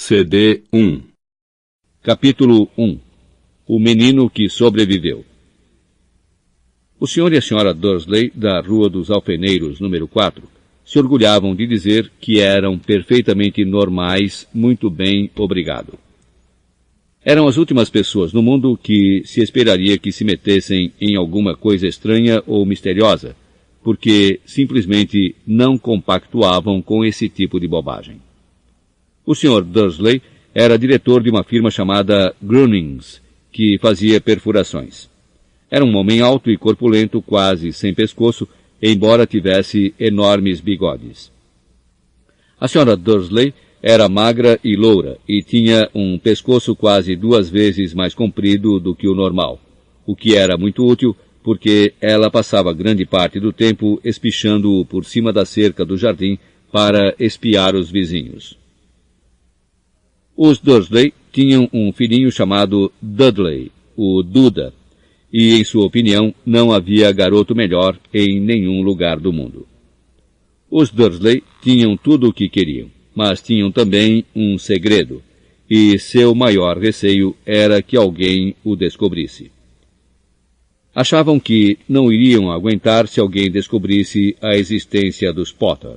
CD 1. Capítulo 1. O menino que sobreviveu. O senhor e a senhora Dursley, da Rua dos Alfeneiros, número 4, se orgulhavam de dizer que eram perfeitamente normais, muito bem, obrigado. Eram as últimas pessoas no mundo que se esperaria que se metessem em alguma coisa estranha ou misteriosa, porque simplesmente não compactuavam com esse tipo de bobagem. O Sr. Dursley era diretor de uma firma chamada Grunnings, que fazia perfurações. Era um homem alto e corpulento, quase sem pescoço, embora tivesse enormes bigodes. A Sra. Dursley era magra e loura, e tinha um pescoço quase 2 vezes mais comprido do que o normal, o que era muito útil, porque ela passava grande parte do tempo espichando-o por cima da cerca do jardim para espiar os vizinhos. Os Dursley tinham um filhinho chamado Dudley, o Duda, e, em sua opinião, não havia garoto melhor em nenhum lugar do mundo. Os Dursley tinham tudo o que queriam, mas tinham também um segredo, e seu maior receio era que alguém o descobrisse. Achavam que não iriam aguentar se alguém descobrisse a existência dos Potter.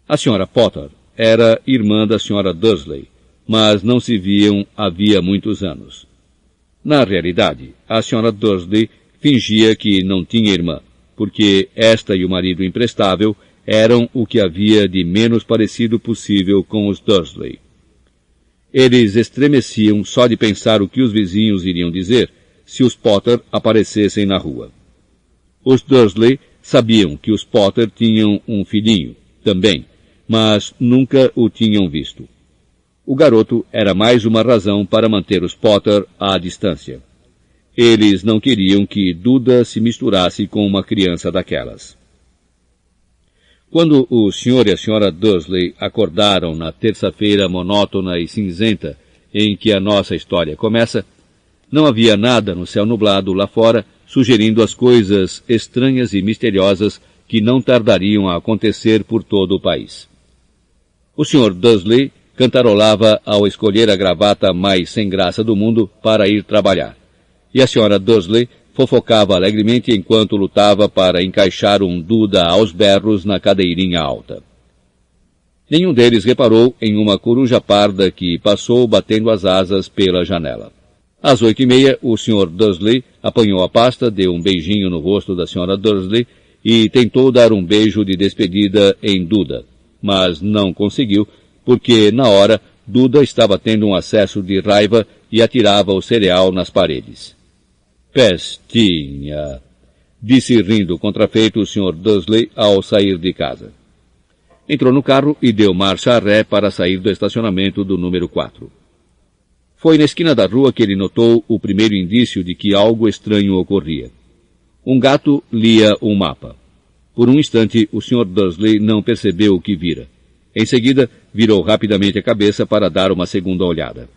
A Sra. Potter era irmã da Sra. Dursley, mas não se viam havia muitos anos. Na realidade, a Sra. Dursley fingia que não tinha irmã, porque esta e o marido imprestável eram o que havia de menos parecido possível com os Dursley. Eles estremeciam só de pensar o que os vizinhos iriam dizer se os Potter aparecessem na rua. Os Dursley sabiam que os Potter tinham um filhinho, também, mas nunca o tinham visto. O garoto era mais uma razão para manter os Potter à distância. Eles não queriam que Duda se misturasse com uma criança daquelas. Quando o Sr. e a Sra. Dursley acordaram na terça-feira monótona e cinzenta em que a nossa história começa, não havia nada no céu nublado lá fora sugerindo as coisas estranhas e misteriosas que não tardariam a acontecer por todo o país. O Sr. Dursley cantarolava ao escolher a gravata mais sem graça do mundo para ir trabalhar, e a Sra. Dursley fofocava alegremente enquanto lutava para encaixar um Duda aos berros na cadeirinha alta. Nenhum deles reparou em uma coruja parda que passou batendo as asas pela janela. Às 8h30, o Sr. Dursley apanhou a pasta, deu um beijinho no rosto da Sra. Dursley e tentou dar um beijo de despedida em Duda, mas não conseguiu, porque, na hora, Duda estava tendo um acesso de raiva e atirava o cereal nas paredes. Pestinha! Disse rindo contrafeito o Sr. Dursley ao sair de casa. Entrou no carro e deu marcha a ré para sair do estacionamento do número 4. Foi na esquina da rua que ele notou o primeiro indício de que algo estranho ocorria. Um gato lia um mapa. Por um instante, o Sr. Dursley não percebeu o que vira. Em seguida, virou rapidamente a cabeça para dar uma segunda olhada.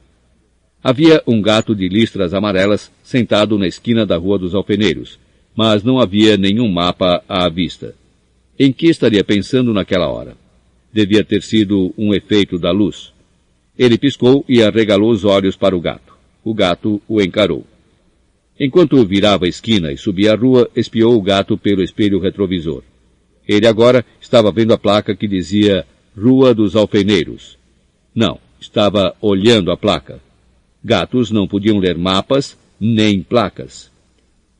Havia um gato de listras amarelas sentado na esquina da Rua dos Alfeneiros, mas não havia nenhum mapa à vista. Em que estaria pensando naquela hora? Devia ter sido um efeito da luz. Ele piscou e arregalou os olhos para o gato. O gato o encarou. Enquanto virava a esquina e subia a rua, espiou o gato pelo espelho retrovisor. Ele agora estava vendo a placa que dizia Rua dos Alfeneiros. Não, estava olhando a placa. Gatos não podiam ler mapas nem placas.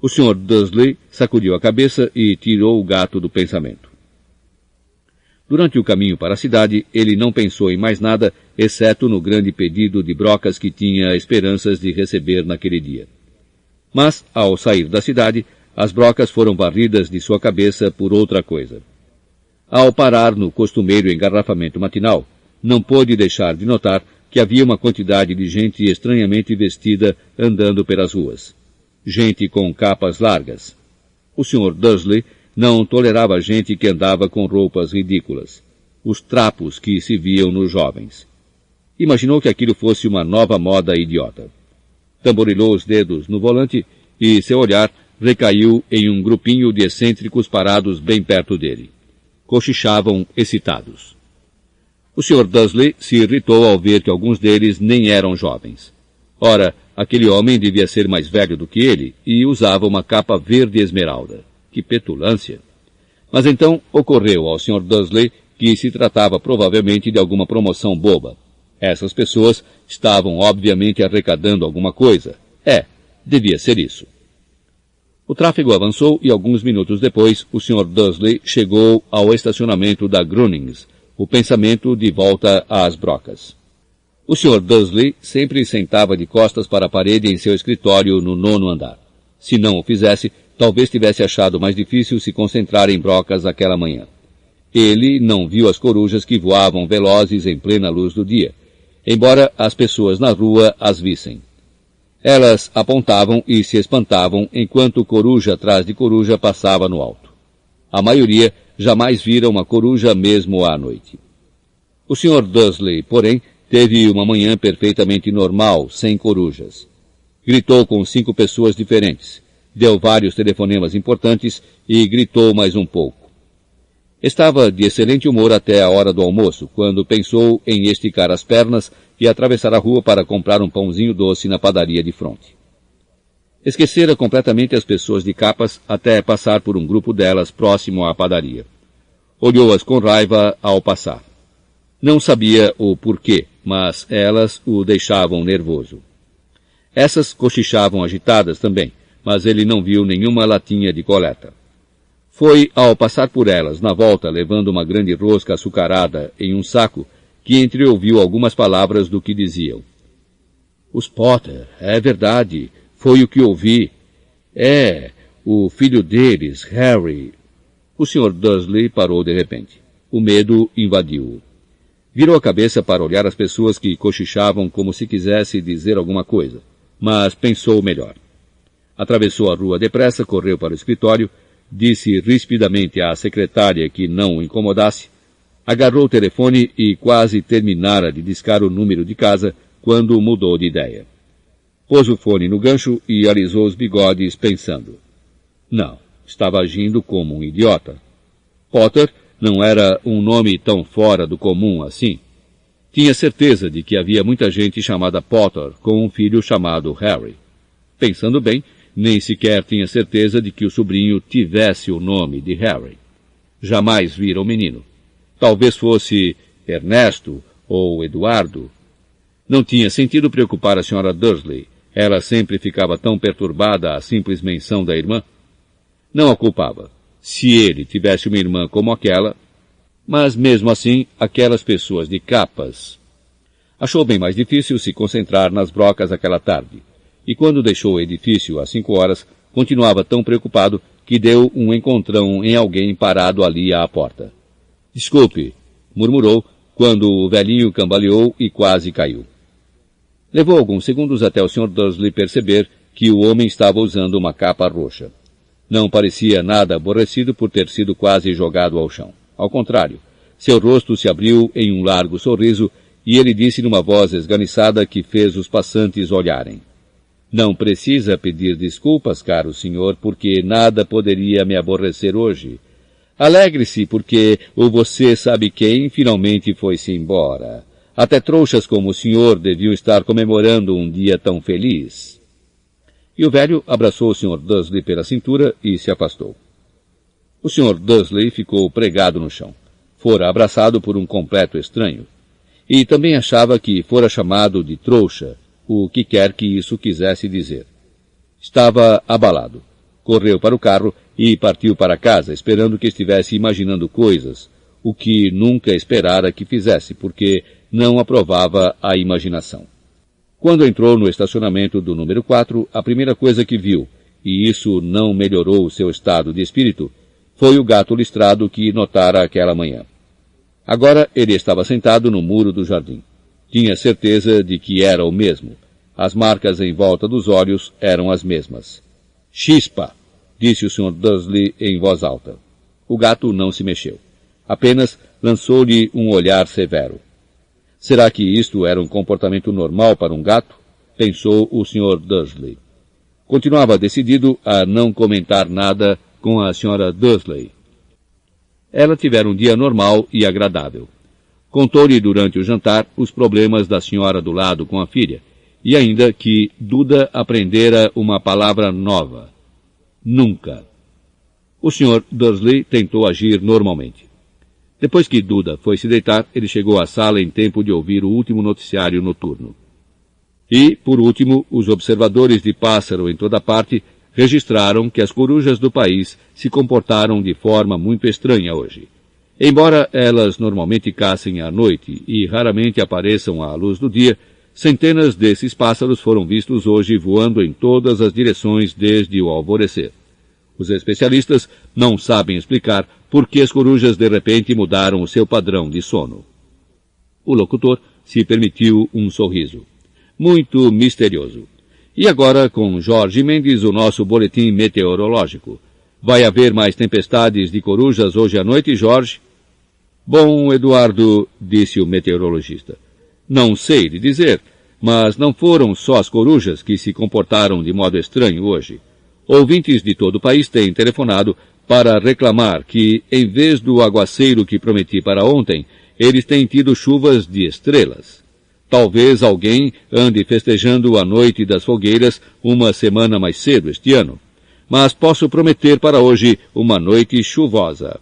O Sr. Dursley sacudiu a cabeça e tirou o gato do pensamento. Durante o caminho para a cidade, ele não pensou em mais nada, exceto no grande pedido de brocas que tinha esperanças de receber naquele dia. Mas, ao sair da cidade, as brocas foram varridas de sua cabeça por outra coisa. Ao parar no costumeiro engarrafamento matinal, não pôde deixar de notar que havia uma quantidade de gente estranhamente vestida andando pelas ruas. Gente com capas largas. O Sr. Dursley não tolerava gente que andava com roupas ridículas. Os trapos que se viam nos jovens. Imaginou que aquilo fosse uma nova moda idiota. Tamborilou os dedos no volante e seu olhar recaiu em um grupinho de excêntricos parados bem perto dele. Cochichavam excitados. O Sr. Dursley se irritou ao ver que alguns deles nem eram jovens. Ora, aquele homem devia ser mais velho do que ele e usava uma capa verde esmeralda. Que petulância! Mas então ocorreu ao Sr. Dursley que se tratava provavelmente de alguma promoção boba. Essas pessoas estavam obviamente arrecadando alguma coisa. Devia ser isso. O tráfego avançou e alguns minutos depois o Sr. Dursley chegou ao estacionamento da Grunnings, o pensamento de volta às brocas. O Sr. Dursley sempre sentava de costas para a parede em seu escritório no 9º andar. Se não o fizesse, talvez tivesse achado mais difícil se concentrar em brocas aquela manhã. Ele não viu as corujas que voavam velozes em plena luz do dia, embora as pessoas na rua as vissem. Elas apontavam e se espantavam enquanto coruja atrás de coruja passava no alto. A maioria jamais vira uma coruja mesmo à noite. O Sr. Dursley, porém, teve uma manhã perfeitamente normal, sem corujas. Gritou com 5 pessoas diferentes, deu vários telefonemas importantes e gritou mais um pouco. Estava de excelente humor até a hora do almoço, quando pensou em esticar as pernas e atravessar a rua para comprar um pãozinho doce na padaria de fronte. Esquecera completamente as pessoas de capas até passar por um grupo delas próximo à padaria. Olhou-as com raiva ao passar. Não sabia o porquê, mas elas o deixavam nervoso. Essas cochichavam agitadas também, mas ele não viu nenhuma latinha de coleta. Foi ao passar por elas, na volta, levando uma grande rosca açucarada em um saco, que entreouviu algumas palavras do que diziam. Os Potter, é verdade, foi o que ouvi. O filho deles, Harry. O Sr. Dursley parou de repente. O medo invadiu-o. Virou a cabeça para olhar as pessoas que cochichavam como se quisesse dizer alguma coisa, mas pensou melhor. Atravessou a rua depressa, correu para o escritório, disse rispidamente à secretária que não o incomodasse, agarrou o telefone e quase terminara de discar o número de casa quando mudou de ideia. Pôs o fone no gancho e alisou os bigodes pensando. Não, estava agindo como um idiota. Potter não era um nome tão fora do comum assim. Tinha certeza de que havia muita gente chamada Potter com um filho chamado Harry. Pensando bem, nem sequer tinha certeza de que o sobrinho tivesse o nome de Harry. Jamais vira o menino. Talvez fosse Ernesto ou Eduardo. Não tinha sentido preocupar a Sra. Dursley. Ela sempre ficava tão perturbada à simples menção da irmã. Não a culpava. Se ele tivesse uma irmã como aquela, mas mesmo assim, aquelas pessoas de capas. Achou bem mais difícil se concentrar nas brocas aquela tarde. E quando deixou o edifício às 5 horas, continuava tão preocupado que deu um encontrão em alguém parado ali à porta. Desculpe, murmurou, quando o velhinho cambaleou e quase caiu. Levou alguns segundos até o Sr. Dursley perceber que o homem estava usando uma capa roxa. Não parecia nada aborrecido por ter sido quase jogado ao chão. Ao contrário, seu rosto se abriu em um largo sorriso e ele disse numa voz esganiçada que fez os passantes olharem. Não precisa pedir desculpas, caro senhor, porque nada poderia me aborrecer hoje. Alegre-se porque o você sabe quem finalmente foi-se embora. Até trouxas como o senhor deviam estar comemorando um dia tão feliz. E o velho abraçou o Sr. Dursley pela cintura e se afastou. O Sr. Dursley ficou pregado no chão. Fora abraçado por um completo estranho. E também achava que fora chamado de trouxa, o que quer que isso quisesse dizer. Estava abalado. Correu para o carro e partiu para casa, esperando que estivesse imaginando coisas, o que nunca esperara que fizesse, porque não aprovava a imaginação. Quando entrou no estacionamento do número 4, a primeira coisa que viu, e isso não melhorou o seu estado de espírito, foi o gato listrado que notara aquela manhã. Agora ele estava sentado no muro do jardim. Tinha certeza de que era o mesmo. As marcas em volta dos olhos eram as mesmas. Chispa! Disse o Sr. Dursley em voz alta. O gato não se mexeu. Apenas lançou-lhe um olhar severo. Será que isto era um comportamento normal para um gato? Pensou o Sr. Dursley. Continuava decidido a não comentar nada com a Sra. Dursley. Ela tivera um dia normal e agradável. Contou-lhe durante o jantar os problemas da senhora do lado com a filha, e ainda que Duda aprendera uma palavra nova. Nunca. O Sr. Dursley tentou agir normalmente. Depois que Duda foi se deitar, ele chegou à sala em tempo de ouvir o último noticiário noturno. E, por último, os observadores de pássaro em toda parte registraram que as corujas do país se comportaram de forma muito estranha hoje. Embora elas normalmente caçem à noite e raramente apareçam à luz do dia, centenas desses pássaros foram vistos hoje voando em todas as direções desde o alvorecer. Os especialistas não sabem explicar por que as corujas de repente mudaram o seu padrão de sono. O locutor se permitiu um sorriso. Muito misterioso. E agora com Jorge Mendes, o nosso boletim meteorológico. Vai haver mais tempestades de corujas hoje à noite, Jorge? Bom, Eduardo, disse o meteorologista. Não sei lhe dizer, mas não foram só as corujas que se comportaram de modo estranho hoje. Ouvintes de todo o país têm telefonado para reclamar que, em vez do aguaceiro que prometi para ontem, eles têm tido chuvas de estrelas. Talvez alguém ande festejando a noite das fogueiras uma semana mais cedo este ano. Mas posso prometer para hoje uma noite chuvosa.